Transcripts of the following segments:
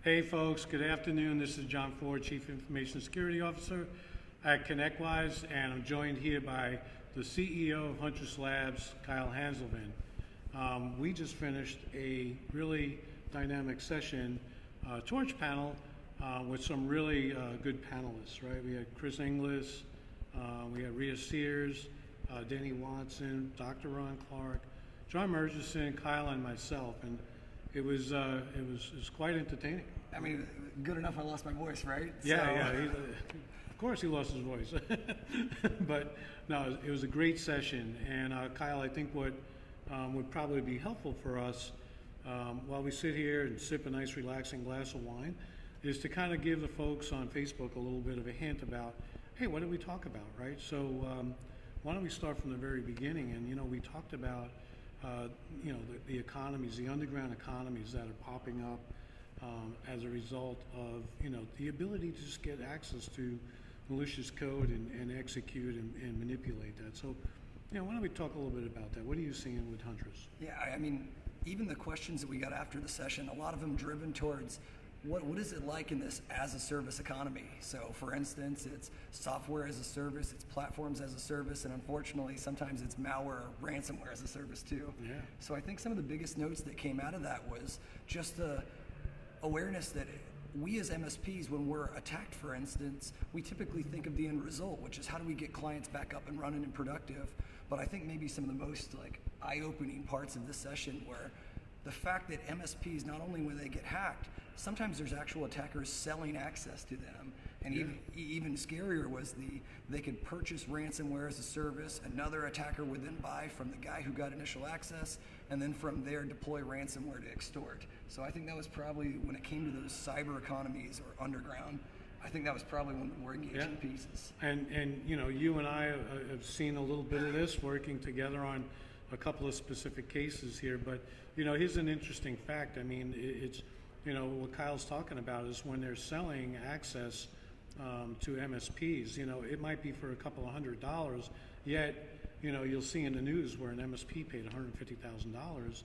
Hey folks, good afternoon. This is John Ford, Chief Information Security Officer at Connectwise, and I'm joined here by the CEO of Huntress Labs, Kyle Hanslovan. We just finished a really dynamic session, torch panel, with some really good panelists, right? We had Chris Inglis, we had Rhea Sears, Denny Watson, Dr. Ron Clark, John Murchison, Kyle, and myself, and it was quite entertaining. I mean, good enough I lost my voice, right? Yeah, of course he lost his voice. But no, it was a great session. And Kyle, I think what would probably be helpful for us while we sit here and sip a nice relaxing glass of wine is to kind of give the folks on Facebook a little bit of a hint about, hey, what did we talk about, right? So why don't we start from the very beginning? And, we talked about, the economies, the underground economies that are popping up as a result of, the ability to just get access to malicious code and execute and manipulate that. So, why don't we talk a little bit about that? What are you seeing with Huntress? Yeah, I mean, even the questions that we got after the session, a lot of them driven towards what is it like in this as a service economy? So for instance, it's software as a service, it's platforms as a service, and unfortunately sometimes it's malware or ransomware as a service too. Yeah. So I think some of the biggest notes that came out of that was just the awareness that we as MSPs, when we're attacked, for instance, we typically think of the end result, which is how do we get clients back up and running and productive. But I think maybe some of the most eye-opening parts of this session were the fact that MSPs, not only when they get hacked, sometimes there's actual attackers selling access to them. And even scarier was they could purchase ransomware as a service. Another attacker would then buy from the guy who got initial access, and then from there deploy ransomware to extort. So I think that was probably, when it came to those cyber economies or underground, I think that was probably one of the more engaging pieces. And you and I have seen a little bit of this working together on a couple of specific cases here. But here's an interesting fact. I mean, it's what Kyle's talking about is when they're selling access to MSPs. It might be for a couple of $100, yet you'll see in the news where an MSP paid $150,000.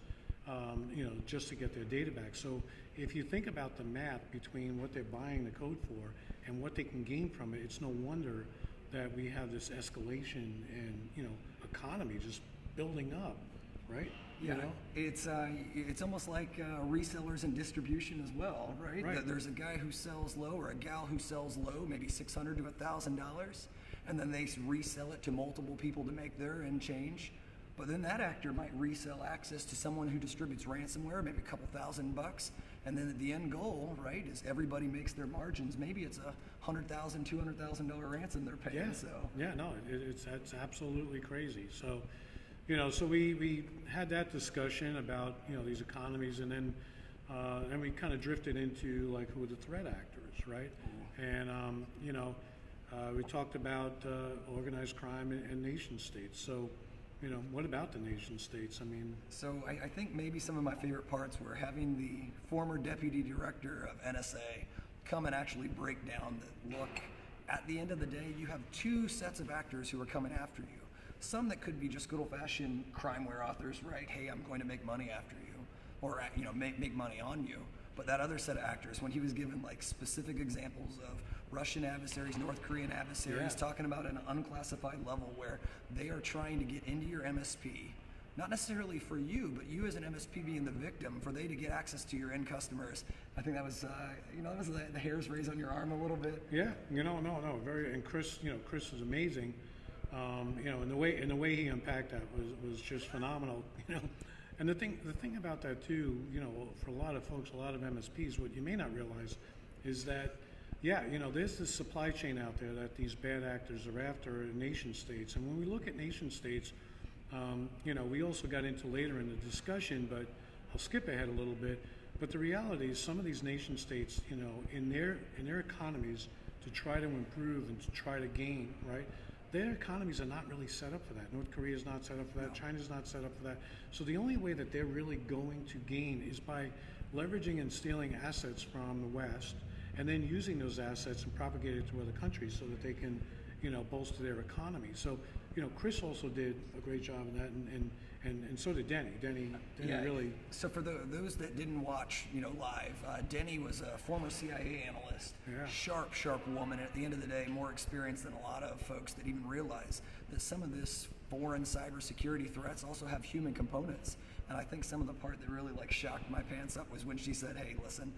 Just to get their data back. So if you think about the math between what they're buying the code for and what they can gain from it, it's no wonder that we have this escalation and economy just building up, right? Yeah, it's almost like resellers and distribution as well, right? Right. There's a guy who sells low or a gal who sells low, maybe $600 to $1,000, and then they resell it to multiple people to make their end change. But then that actor might resell access to someone who distributes ransomware, maybe a couple $1,000, and then the end goal, right, is everybody makes their margins. Maybe it's a $100,000, $200,000 ransom they're paying. That's absolutely crazy. So, so we had that discussion about these economies, and then we kind of drifted into who are the threat actors, right? And we talked about organized crime and nation states. So. What about the nation states? I mean... So I think maybe some of my favorite parts were having the former deputy director of NSA come and actually break down that, look, at the end of the day, you have two sets of actors who are coming after you. Some that could be just good old-fashioned crimeware authors, right? Hey, I'm going to make money after you, or make money on you. But that other set of actors, when he was given specific examples of Russian adversaries, North Korean adversaries, talking about an unclassified level where they are trying to get into your MSP, not necessarily for you, but you as an MSP being the victim, for they to get access to your end customers. I think that was, that was the hairs raised on your arm a little bit. Yeah, no, very. And Chris, Chris is amazing. And the way he unpacked that was just phenomenal. And the thing about that too, for a lot of folks, a lot of MSPs, what you may not realize is that, there's this supply chain out there that these bad actors are after nation states. And when we look at nation states, we also got into later in the discussion, but I'll skip ahead a little bit. But the reality is some of these nation states, in their economies to try to improve and to try to gain, right? Their economies are not really set up for that. North Korea is not set up for that. China's not set up for that. So the only way that they're really going to gain is by leveraging and stealing assets from the West, and then using those assets and propagate it to other countries so that they can, bolster their economy. So, Chris also did a great job in that, and so did Denny. Denny really. So for those that didn't watch, live, Denny was a former CIA analyst. Yeah. Sharp woman. And at the end of the day, more experienced than a lot of folks that even realize that some of this foreign cybersecurity threats also have human components. And I think some of the part that really shocked my pants up was when she said, "Hey, listen."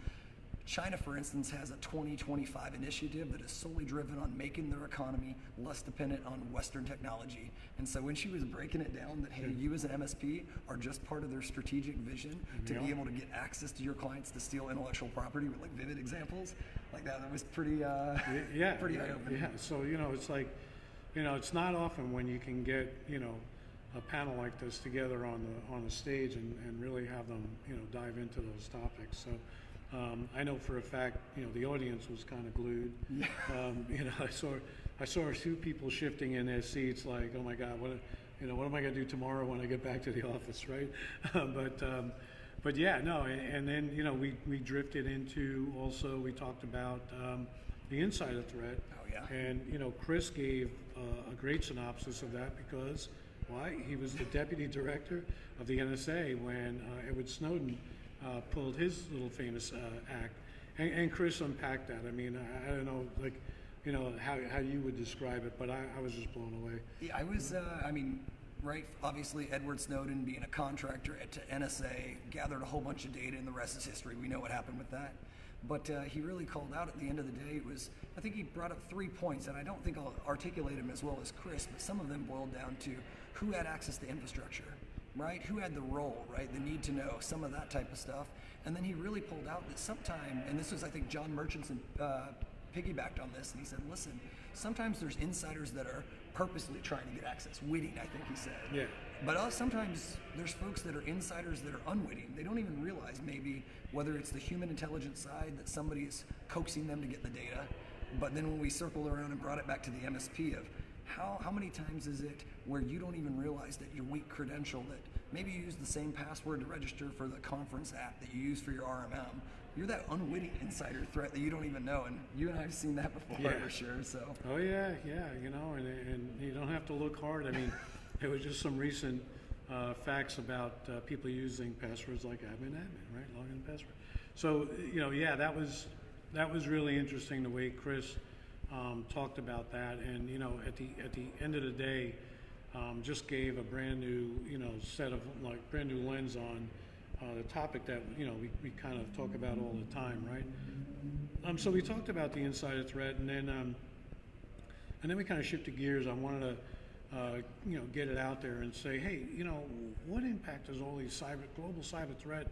China, for instance, has a 2025 initiative that is solely driven on making their economy less dependent on Western technology. And so when she was breaking it down that, hey, you as an MSP are just part of their strategic vision to be able to get access to your clients to steal intellectual property with vivid examples like that was pretty pretty eye-opening. Yeah, so, it's like, it's not often when you can get, a panel like this together on the stage and really have them, dive into those topics. So. I know for a fact, the audience was kind of glued. Yeah. I saw a few people shifting in their seats, like, oh my God, what am I going to do tomorrow when I get back to the office, right? But yeah, no, and then we drifted into also we talked about the insider threat. Oh yeah. And Chris gave a great synopsis of that because why? He was the deputy director of the NSA when Edward Snowden. Pulled his little famous act, and Chris unpacked that. I mean, I don't know, how you would describe it, but I was just blown away. Yeah, I was. Right. Obviously, Edward Snowden, being a contractor at NSA, gathered a whole bunch of data, and the rest is history. We know what happened with that. But he really called out at the end of the day. I think he brought up 3 points, and I don't think I'll articulate them as well as Chris, but some of them boiled down to who had access to infrastructure. Right? Who had the role, right? The need to know, some of that type of stuff. And then he really pulled out that sometime, and this was, I think, John Murchison piggybacked on this, and he said, listen, sometimes there's insiders that are purposely trying to get access, witting, I think he said. Yeah. But sometimes there's folks that are insiders that are unwitting. They don't even realize maybe whether it's the human intelligence side that somebody's coaxing them to get the data. But then when we circled around and brought it back to the MSP of how many times is it where you don't even realize that your weak credential, that maybe you use the same password to register for the conference app that you use for your RMM, you're that unwitting insider threat that you don't even know, and you and I have seen that before for sure. So. Oh yeah, and you don't have to look hard. I mean, it was just some recent facts about people using passwords like admin, right? Login password. So that was really interesting the way Chris talked about that, and at the end of the day, just gave a brand new set of brand new lens on the topic that we kind of talk about all the time, right? So we talked about the insider threat, and then we kind of shifted gears. I wanted to get it out there and say, hey, what impact does all these global cyber threat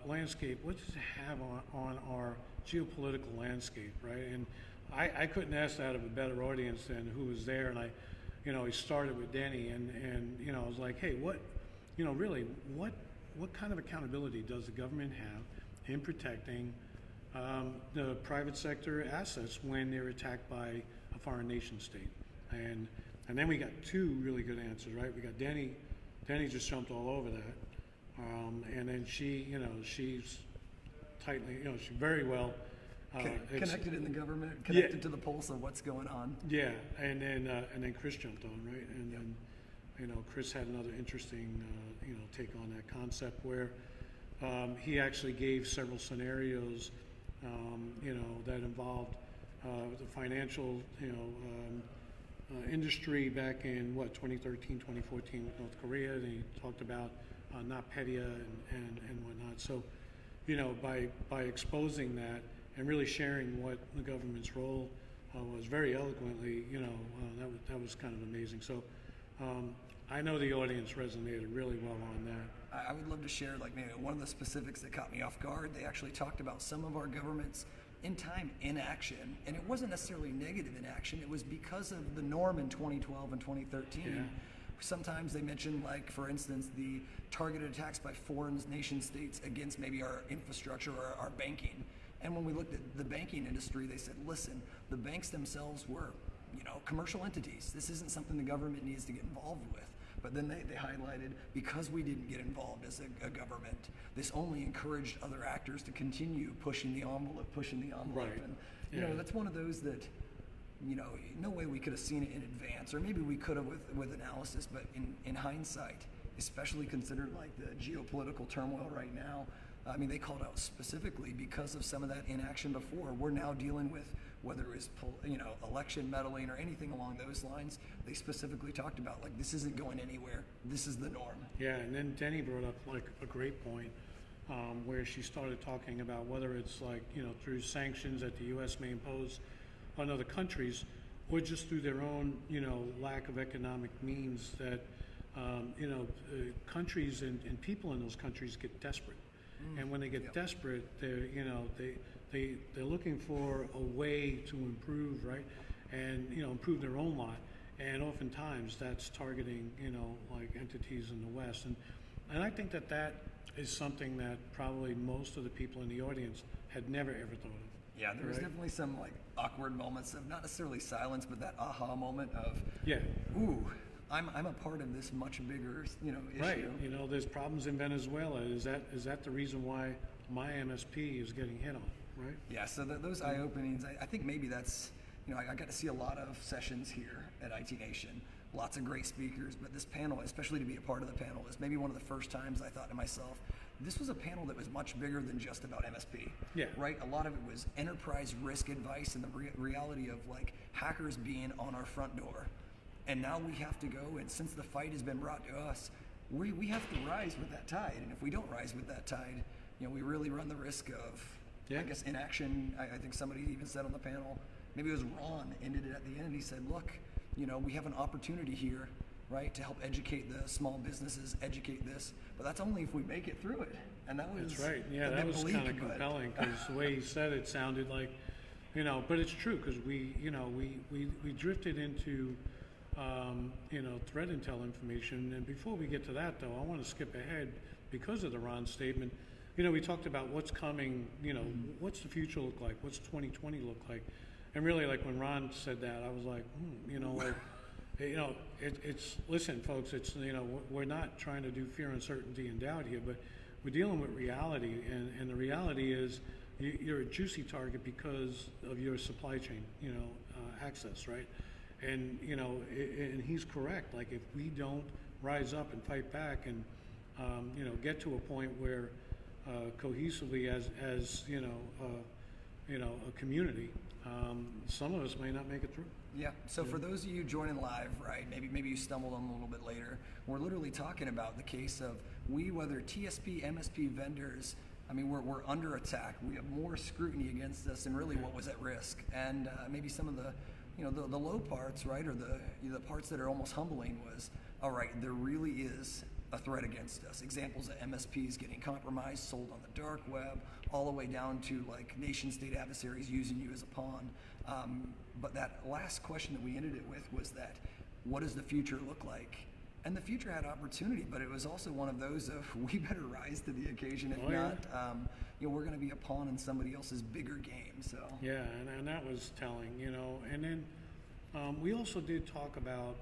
landscape? What does it have on our geopolitical landscape, right? And I couldn't ask that of a better audience than who was there, and I started with Denny, and I was like, hey, what kind of accountability does the government have in protecting the private sector assets when they're attacked by a foreign nation state? And then we got 2 really good answers, right? We got Denny just jumped all over that, and then she's tightly, she's very well. Connected in the government, connected to the pulse of what's going on. Yeah, and then Chris jumped on, right? And then, Chris had another interesting, take on that concept where he actually gave several scenarios, that involved the financial, industry back in 2013, 2014 with North Korea. And he talked about NotPetya and whatnot. So, by exposing that and really sharing what the government's role was very eloquently, that was kind of amazing. So I know the audience resonated really well on that. I would love to share maybe one of the specifics that caught me off guard. They actually talked about some of our government's inaction, and it wasn't necessarily negative inaction. It was because of the norm in 2012 and 2013. Yeah. Sometimes they mentioned, for instance, the targeted attacks by foreign nation states against maybe our infrastructure or our banking. And when we looked at the banking industry, they said, listen, the banks themselves were, commercial entities. This isn't something the government needs to get involved with. But then they highlighted, because we didn't get involved as a government, this only encouraged other actors to continue pushing the envelope. Right. And, that's one of those that, no way we could have seen it in advance, or maybe we could have with analysis, but in hindsight, especially considered like the geopolitical turmoil right now. I mean, they called out specifically because of some of that inaction before. We're now dealing with whether it was election meddling or anything along those lines. They specifically talked about like this isn't going anywhere. This is the norm. Yeah, and then Denny brought up like a great point where she started talking about whether it's like through sanctions that the U.S. may impose on other countries, or just through their own lack of economic means that countries and people in those countries get desperate. And when they get desperate, they're looking for a way to improve, right? And improve their own lot. And oftentimes that's targeting like entities in the West. And I think that is something that probably most of the people in the audience had never ever thought of. Yeah, there was definitely some like awkward moments of not necessarily silence, but that aha moment of ooh, I'm a part of this much bigger issue. Right. There's problems in Venezuela. Is that the reason why my MSP is getting hit on? Right. Yeah. So those eye openings, I think maybe that's I got to see a lot of sessions here at IT Nation. Lots of great speakers, but this panel, especially to be a part of the panel, is maybe one of the first times I thought to myself, this was a panel that was much bigger than just about MSP. Yeah. Right? A lot of it was enterprise risk advice and the reality of like hackers being on our front door. And now we have to go, and since the fight has been brought to us, we have to rise with that tide. And if we don't rise with that tide, we really run the risk of, I guess, inaction. I think somebody even said on the panel, maybe it was Ron, ended it at the end. He said, look, we have an opportunity here, right, to help educate the small businesses, educate this. But that's only if we make it through it. And that was that's right. Yeah, that was kind of compelling because the way he said it sounded like, but it's true because we drifted into threat intel information. And before we get to that, though, I want to skip ahead because of the Ron statement. We talked about what's coming, what's the future look like? What's 2020 look like? And really, like when Ron said that, I was like, it's listen, folks, it's, we're not trying to do fear, uncertainty, and doubt here, but we're dealing with reality. And the reality is you're a juicy target because of your supply chain, access, right? And and he's correct. Like if we don't rise up and fight back, and get to a point where cohesively as a community, some of us may not make it through. Yeah. So for those of you joining live, right? Maybe you stumbled on a little bit later. We're literally talking about the case of whether TSP, MSP vendors. I mean, we're under attack. We have more scrutiny against us, and really what was at risk. And maybe some of the the low parts, right, or the parts that are almost humbling was, all right, there really is a threat against us. Examples of MSPs getting compromised, sold on the dark web, all the way down to like nation-state adversaries using you as a pawn. But that last question that we ended it with was that, what does the future look like? And the future had opportunity, but it was also one of those of we better rise to the occasion. If not, we're going to be a pawn in somebody else's bigger game. So yeah, and that was telling, And then we also did talk about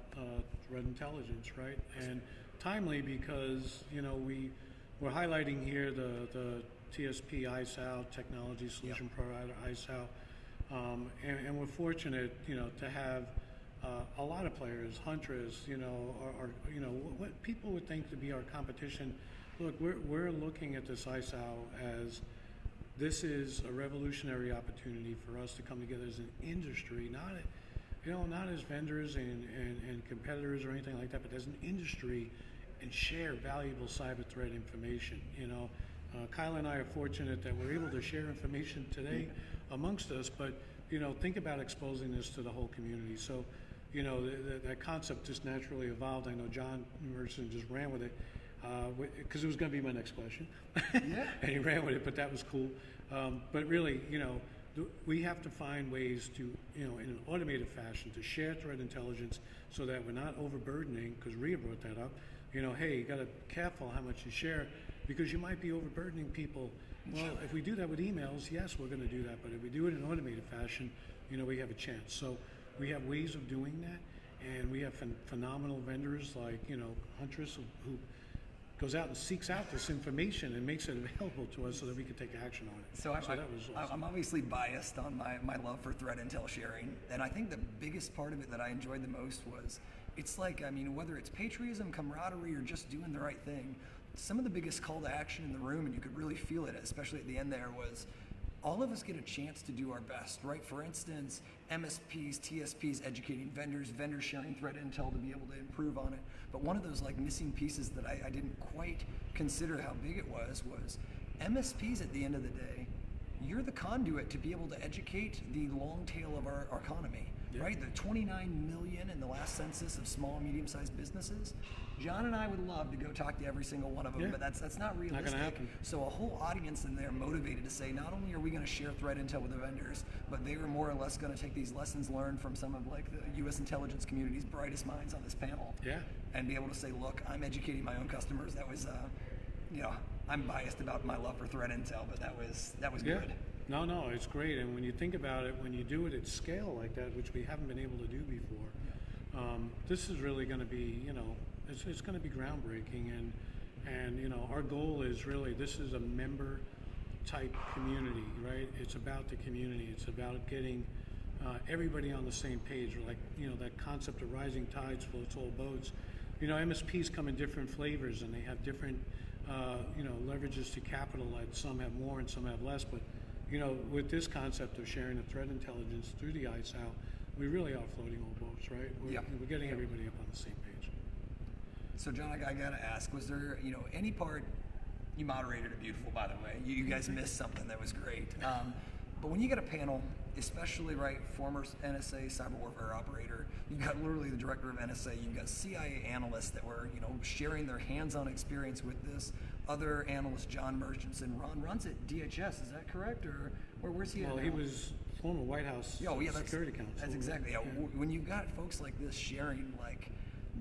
threat intelligence, right? And timely because we're highlighting here the TSP ISAL technology solution provider ISAL, and we're fortunate to have a lot of players. Huntress, are what people would think to be our competition. Look, we're looking at this ISAL as this is a revolutionary opportunity for us to come together as an industry, not as vendors and competitors or anything like that, but as an industry, and share valuable cyber threat information. Kyle and I are fortunate that we're able to share information today amongst us, but think about exposing this to the whole community. So that concept just naturally evolved. I know John Emerson just ran with it because it was going to be my next question. Yeah. And he ran with it, but that was cool. But really, we have to find ways to, in an automated fashion, to share threat intelligence so that we're not overburdening, because Rhea brought that up. Hey, you got to be careful how much you share because you might be overburdening people. Well, if we do that with emails, yes, we're going to do that. But if we do it in an automated fashion, we have a chance. So we have ways of doing that, and we have phenomenal vendors like, Huntress, who goes out and seeks out this information and makes it available to us so that we can take action on it. So that was awesome. I'm obviously biased on my love for threat intel sharing, and I think the biggest part of it that I enjoyed the most was it's like, I mean, whether it's patriotism, camaraderie, or just doing the right thing, some of the biggest call to action in the room, and you could really feel it, especially at the end there, was all of us get a chance to do our best, right? For instance, MSPs, TSPs educating vendors, vendors sharing threat intel to be able to improve on it. But one of those like missing pieces that I didn't quite consider how big it was MSPs at the end of the day, you're the conduit to be able to educate the long tail of our economy, right? The 29 million in the last census of small and medium-sized businesses. John and I would love to go talk to every single one of them, but that's not realistic. Not gonna happen. So a whole audience in there motivated to say, not only are we going to share threat intel with the vendors, but they were more or less going to take these lessons learned from some of like the U.S. intelligence community's brightest minds on this panel, and be able to say, look, I'm educating my own customers. That was, I'm biased about my love for threat intel, but that was good. No, it's great. And when you think about it, when you do it at scale like that, which we haven't been able to do before, this is really going to be, it's going to be groundbreaking. And our goal is really, this is a member type community, right? It's about the community. It's about getting everybody on the same page. Like, that concept of rising tides floats all boats. MSPs come in different flavors, and they have different, leverages to capital. Like some have more and some have less, but with this concept of sharing the threat intelligence through the ISO, we really are floating all boats, right? We're getting everybody up on the same page. So John, I gotta ask, was there, any part, you moderated it beautiful, by the way. You guys missed something that was great. But when you get a panel, especially, right, former NSA cyber warfare operator, you've got literally the director of NSA, you've got CIA analysts that were, sharing their hands-on experience with this. Other analyst, John Murchison, Ron runs at DHS, is that correct? Or where's he at now? He was former White House Security Counsel. That's exactly, when you've got folks like this sharing, like,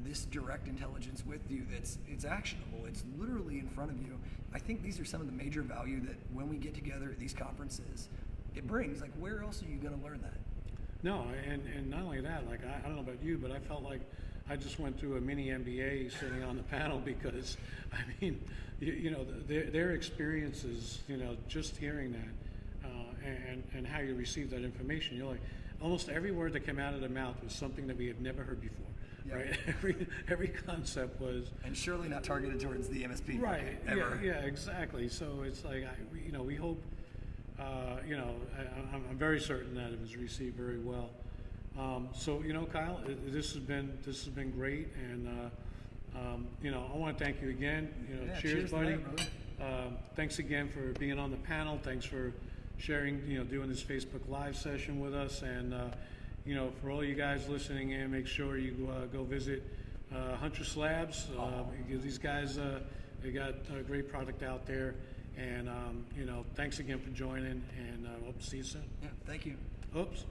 this direct intelligence with you, it's actionable, it's literally in front of you. I think these are some of the major value that when we get together at these conferences, it brings. Like, where else are you going to learn that? No, and not only that, like, I don't know about you, but I felt like I just went through a mini MBA sitting on the panel because, I mean, their experiences, just hearing that and how you receive that information, you're like, almost every word that came out of their mouth was something that we had never heard before. Right, every concept was, and surely not targeted towards the MSP. Right. Ever. Yeah. Exactly. So it's like, we hope. I'm very certain that it was received very well. So Kyle, this has been great, and I want to thank you again. Cheers, buddy. Thanks again for being on the panel. Thanks for sharing. Doing this Facebook Live session with us, and. For all you guys listening in, make sure you go visit Huntress Labs. These guys, they got a great product out there. And, thanks again for joining, and hope to see you soon. Yeah, thank you. Oops.